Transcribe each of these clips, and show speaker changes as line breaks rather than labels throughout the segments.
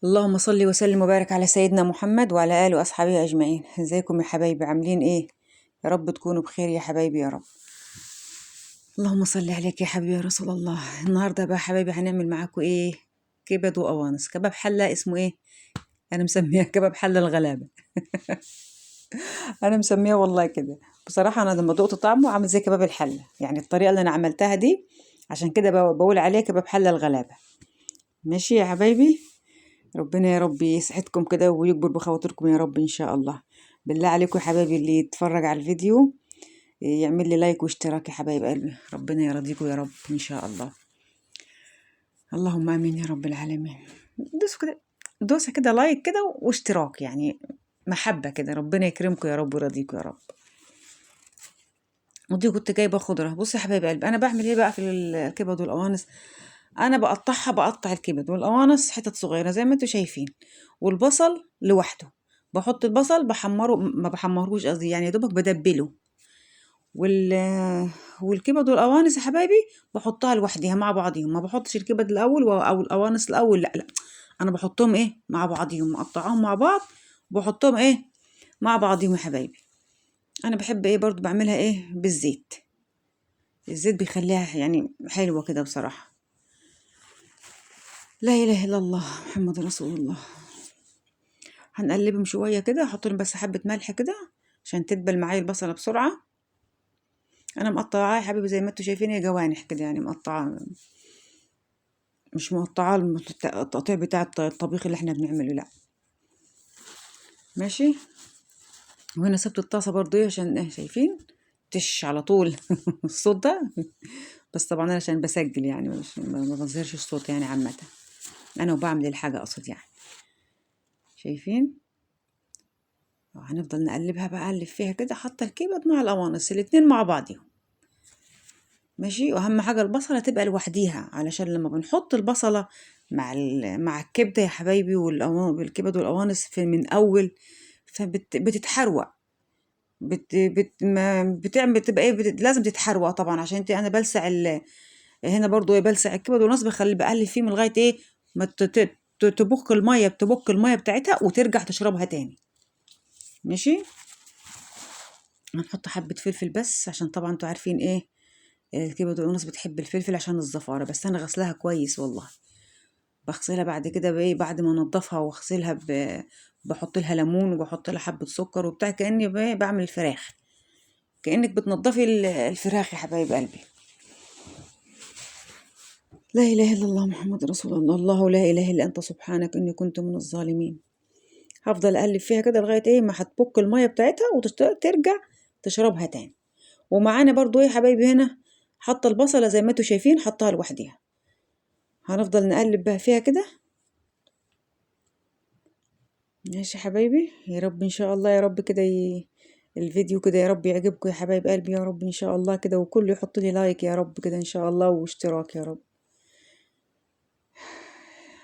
اللهم صل وسلم وبارك على سيدنا محمد وعلى آله وأصحابه أجمعين. ازيكم يا حبايبي؟ عاملين ايه؟ يا رب تكونوا بخير يا حبايبي يا رب. اللهم صل عليك يا حبيبي يا رسول الله. النهارده بقى حبايبي هنعمل معاكم ايه؟ كبد وقوانص، كباب حلة. اسمه ايه؟ انا مسميها كباب حلة الغلابة. انا مسميها والله كده. بصراحة انا لما دقت طعمه عامل زي كباب الحلة، يعني الطريقة اللي انا عملتها دي، عشان كده بقول عليها كباب حلة الغلابة. ماشي يا حبايبي. ربنا يا رب يسعدكم كده ويكبر بخواطركم يا رب ان شاء الله. بالله عليكم يا حبايبي اللي يتفرج على الفيديو يعمل لي لايك واشتراك يا حبايب قلبي، ربنا يرضيكم يا رب ان شاء الله. اللهم امين يا رب العالمين. دوسوا كده، دوسة كده لايك كده واشتراك، يعني محبة كده. ربنا يكرمكم يا رب ويرضيكم يا رب. ودي كنت جايبة خضرة. بصوا يا حبايب قلبي، انا بعمل ايه بقى في الكبد والقوانص. انا بقطع الكبد والقوانص حتت صغيره زي ما انتم شايفين، والبصل لوحده. بحط البصل بحمره، ما بحمرهوش قصدي، يعني يا دوبك بدبله. وال والكبد والقوانص يا حبايبي بحطها لوحديها مع بعضيهم. ما بحطش الكبد الاول او القوانص الاول، لا لا، انا بحطهم ايه مع بعضيهم، مقطعهم مع بعض، وبحطهم ايه مع بعضيهم يا حبايبي. انا بحب ايه برضو بعملها ايه بالزيت. الزيت بيخليها يعني حلوه كده بصراحه. لا اله الا الله محمد رسول الله. هنقلبهم شويه كده، احط لهم بس حبه ملح كده عشان تدبل معايا البصله بسرعه. انا مقطعاها يا حبيبي زي ما انتوا شايفين، هي جوانح كده، يعني مقطعه، مش مقطعه التقطيع بتاع الطبيخ اللي احنا بنعمله، لا. ماشي. وهنا سبت الطاسه برضو ايه عشان ايه شايفين تش على طول. الصوت ده بس طبعا انا عشان بسجل، يعني مش ما بظهرش الصوت يعني عامه، انا وبعمل الحاجه اقصد يعني. شايفين؟ هنفضل نقلبها بقى، اقلب فيها كده، حاطه الكبد مع القوانص الاتنين مع بعضهم. ماشي. واهم حاجه البصله تبقى لوحديها، علشان لما بنحط البصله مع الكبده يا حبايبي والكبد والقوانص في من اول، فبتتحروق. ما بتعمل بتبقى ايه لازم تتحروق طبعا، عشان انا بلسع هنا برضو ايه بلسع الكبد والقوانص، بخلي بقلب فيه من لغايه ايه ما تبك الميه بتاعتها وترجع تشربها تاني. ماشي. هنحط حبه فلفل بس، عشان طبعا انتوا عارفين ايه الكبد والقوانص بتحب الفلفل عشان الزفارة. بس أنا غسلها كويس والله. بغسلها بعد كده بإيه، بعد ما أنضفها وأغسلها بحط لها ليمون وبحط لها حبة سكر وبتاع، كأني بعمل الفراخ، كأنك بتنضفي الفراخ يا حبايب قلبي. لا إله إلا الله محمد رسول الله. الله لا إله إلا أنت سبحانك إني كنت من الظالمين. هفضل أقلب فيها كده لغاية إيه ما هتبك المية بتاعتها وترجع تشربها تاني. ومعانا برضو إيه يا حبايبي هنا حاطة البصلة زي ما انتوا شايفين، حطها لوحديها. هنفضل نقلب بقى فيها كده. ماشي يا حبايبي، يا رب ان شاء الله، يا رب كده الفيديو كده يا رب يعجبكم يا حبايب قلبي يا رب ان شاء الله كده، وكل يحط لي لايك يا رب كده ان شاء الله واشتراك يا رب.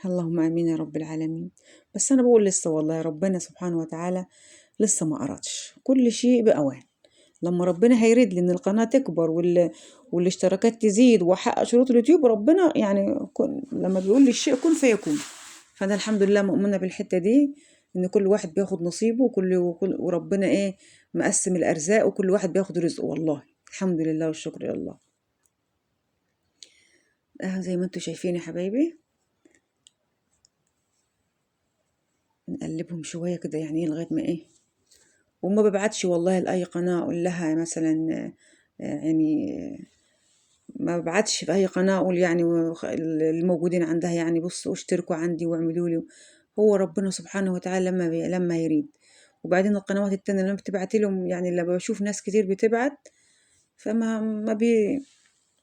اللهم امين يا رب العالمين. بس انا بقول لسه والله يا ربنا سبحانه وتعالى لسه ما أردش، كل شيء بأوان. لما ربنا هيريد لي ان القناة تكبر والاشتراكات تزيد واحقق شروط اليوتيوب، ربنا يعني لما بيقول لي الشيء كن فيكون. فانا الحمد لله مؤمنة بالحتة دي، ان كل واحد بياخد نصيبه، وربنا ايه مقسم الارزاق، وكل واحد بياخد رزقه والله. الحمد لله والشكر لله. زي ما انتوا شايفين يا حبايبي، نقلبهم شوية كده يعني لغاية ما ايه. وما ببعتش والله لأي قناة أقول لها مثلا يعني ما ببعتش في أي قناة أقول يعني الموجودين عندها يعني بصوا اشتركوا عندي واعملوا لي. هو ربنا سبحانه وتعالى لما يريد. وبعدين القنوات التانية لما بتبعت لهم، يعني لما بشوف ناس كتير بتبعت، فما ما, بي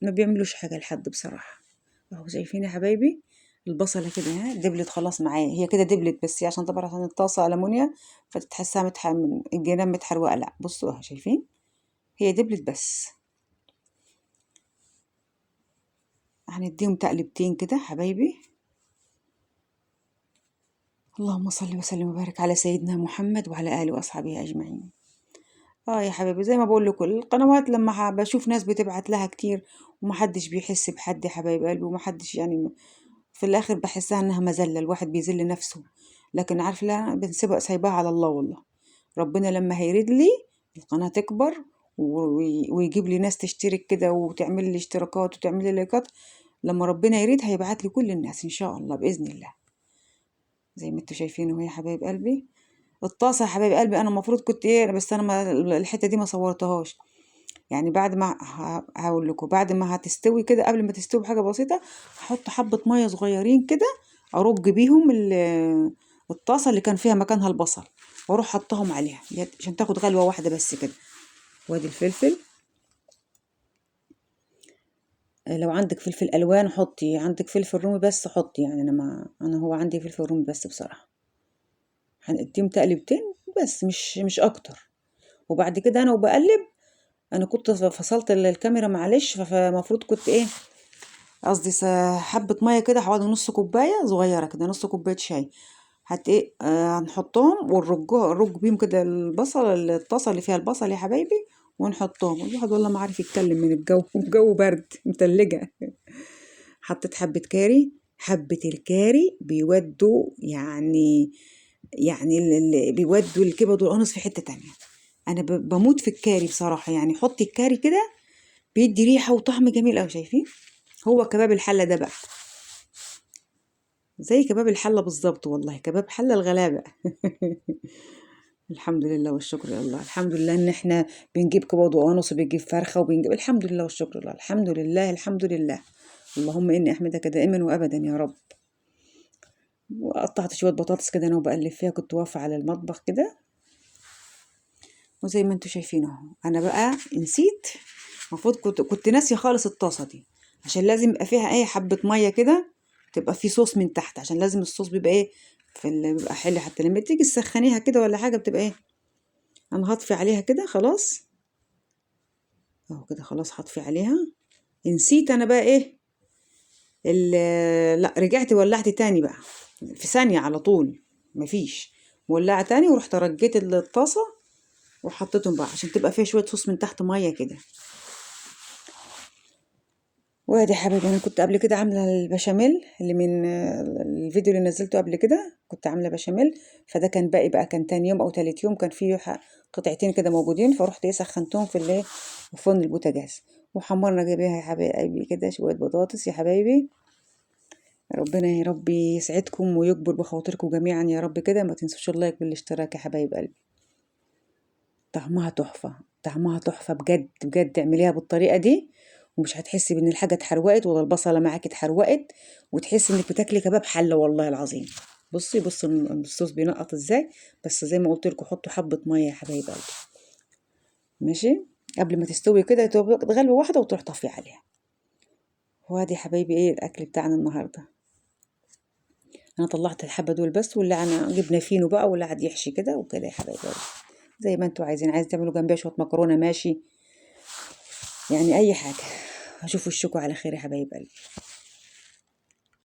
ما بيعملوش حاجة لحد بصراحة. اهو شايفين يا حبايبي البصلة كده دبلت خلاص معايا، هي كده دبلت، بس عشان طبعا عشان الطاسة ألمونيا فتتحسها الجناب متحروقة. لا بصوا اهو شايفين هي دبلت بس. هنديهم تقلبتين كده حبايبي. اللهم صل وسلم وبارك على سيدنا محمد وعلى آله وأصحابه أجمعين. يا حبيبي زي ما بقول لكم القنوات لما بشوف ناس بتبعت لها كتير ومحدش بيحس بحد يا حبايب قلبي، ومحدش يعني في الاخر بحسها انها مذله، الواحد بيذل نفسه. لكن عارف، لا بنسيبها سايباها على الله والله. ربنا لما هيريد لي القناه تكبر ويجيب لي ناس تشترك كده وتعمل لي اشتراكات وتعمل لي لايكات، لما ربنا يريد هيبعت لي كل الناس ان شاء الله باذن الله. زي ما انتوا شايفين اهو يا حبايب قلبي الطاسه يا حبايب قلبي. انا المفروض كنت ايه، بس انا ما الحته دي ما صورتهاش. يعني بعد ما هقول لكم، بعد ما هتستوي كده، قبل ما تستوي بحاجه بسيطه، هحط حبه ميه صغيرين كده ارج بيهم الطاسه اللي كان فيها مكانها البصل، واروح حطهم عليها عشان تاخد غلوه واحده بس كده. وادي الفلفل، لو عندك فلفل الوان حطي، عندك فلفل رومي بس حطي. يعني انا هو عندي فلفل رومي بس بصراحه. هنديهم تقلبتين بس، مش اكتر. وبعد كده انا وبقلب، انا كنت فصلت الكاميرا معلش، فالمفروض كنت ايه، قصدي حبه ميه كده حوالي نص كوبايه صغيره كده، نص كوبايه شاي. ايه هنحطهم ونرج بيهم كده البصل، الطاسه اللي فيها البصل يا حبايبي، ونحطهم. الواحد والله ما عارف يتكلم من الجو برد متلجه. حطيت حبه كاري، حبه الكاري بيودوا يعني اللي بيودوا الكبد والقنص في حته تانية. انا بموت في الكاري بصراحه. يعني حطي الكاري كده بيدي ريحه وطعم جميل قوي. شايفين، هو كباب الحله ده بقى زي كباب الحله بالظبط والله، كباب حله الغلابه. الحمد لله والشكر لله. الحمد لله ان احنا بنجيب كبد وقوانص وبنجيب فرخه وبنجيب، الحمد لله والشكر لله. الحمد لله الحمد لله. اللهم اني احمدك دائما وابدا يا رب. وقطعت شويه بطاطس كده انا وبقلب فيها، كنت واقفه على المطبخ كده. وزي ما انتوا شايفين اهو، انا بقى نسيت، المفروض كنت ناسيه خالص الطاسه دي، عشان لازم يبقى فيها ايه حبه ميه كده، تبقى في صوص من تحت، عشان لازم الصوص بيبقى ايه بيبقى حلو. حتى لما تيجي تسخنيها كده ولا حاجه بتبقى ايه. انا هطفي عليها كده خلاص اهو كده، خلاص هطفي عليها. نسيت انا بقى ايه لا رجعت ولعت تاني بقى في ثانيه على طول، مفيش مولعه تاني، ورحت رجيت الطاسه وحطيتهم بقى عشان تبقى فيها شويه صوص من تحت ميه كده. وادي يا حبيبي، انا كنت قبل كده عامله البشاميل اللي من الفيديو اللي نزلته قبل كده، كنت عامله بشاميل. فده كان باقي بقى، كان تاني يوم او تالت يوم، كان فيه قطعتين كده موجودين، فرحت ايه سخنتهم في فرن البوتاجاز، وحمرنا جايبيها يا حبايبي كده شويه بطاطس يا حبايبي. ربنا يا رب يسعدكم ويكبر بخاطركم جميعا يا رب كده. ما تنسوش اللايك والاشتراك يا حبايب قلبي. طعمها تحفه، طعمها تحفه بجد بجد. اعمليها بالطريقه دي ومش هتحسي بان الحاجه اتحروقت ولا البصله معاكي اتحروقت، وتحسي انك بتاكلي كباب حله والله العظيم. بصي الصوص بينقط ازاي. بس زي ما قلت لكم حطوا حبه ميه يا حبايب قلبي ماشي، قبل ما تستوي كده تغلي واحده وتروح طافيه عليها. وادي يا حبايبي ايه الاكل بتاعنا النهارده. انا طلعت الحبه دول بس، واللي انا جبنا فينو بقى، واللي قاعد يحشي كده وكده يا حبايبي زي ما انتوا عايزين. عايز تعملوا جنبها شويه مكرونه ماشي، يعني اي حاجه. اشوف وشكوا على خير يا حبايب قلبي.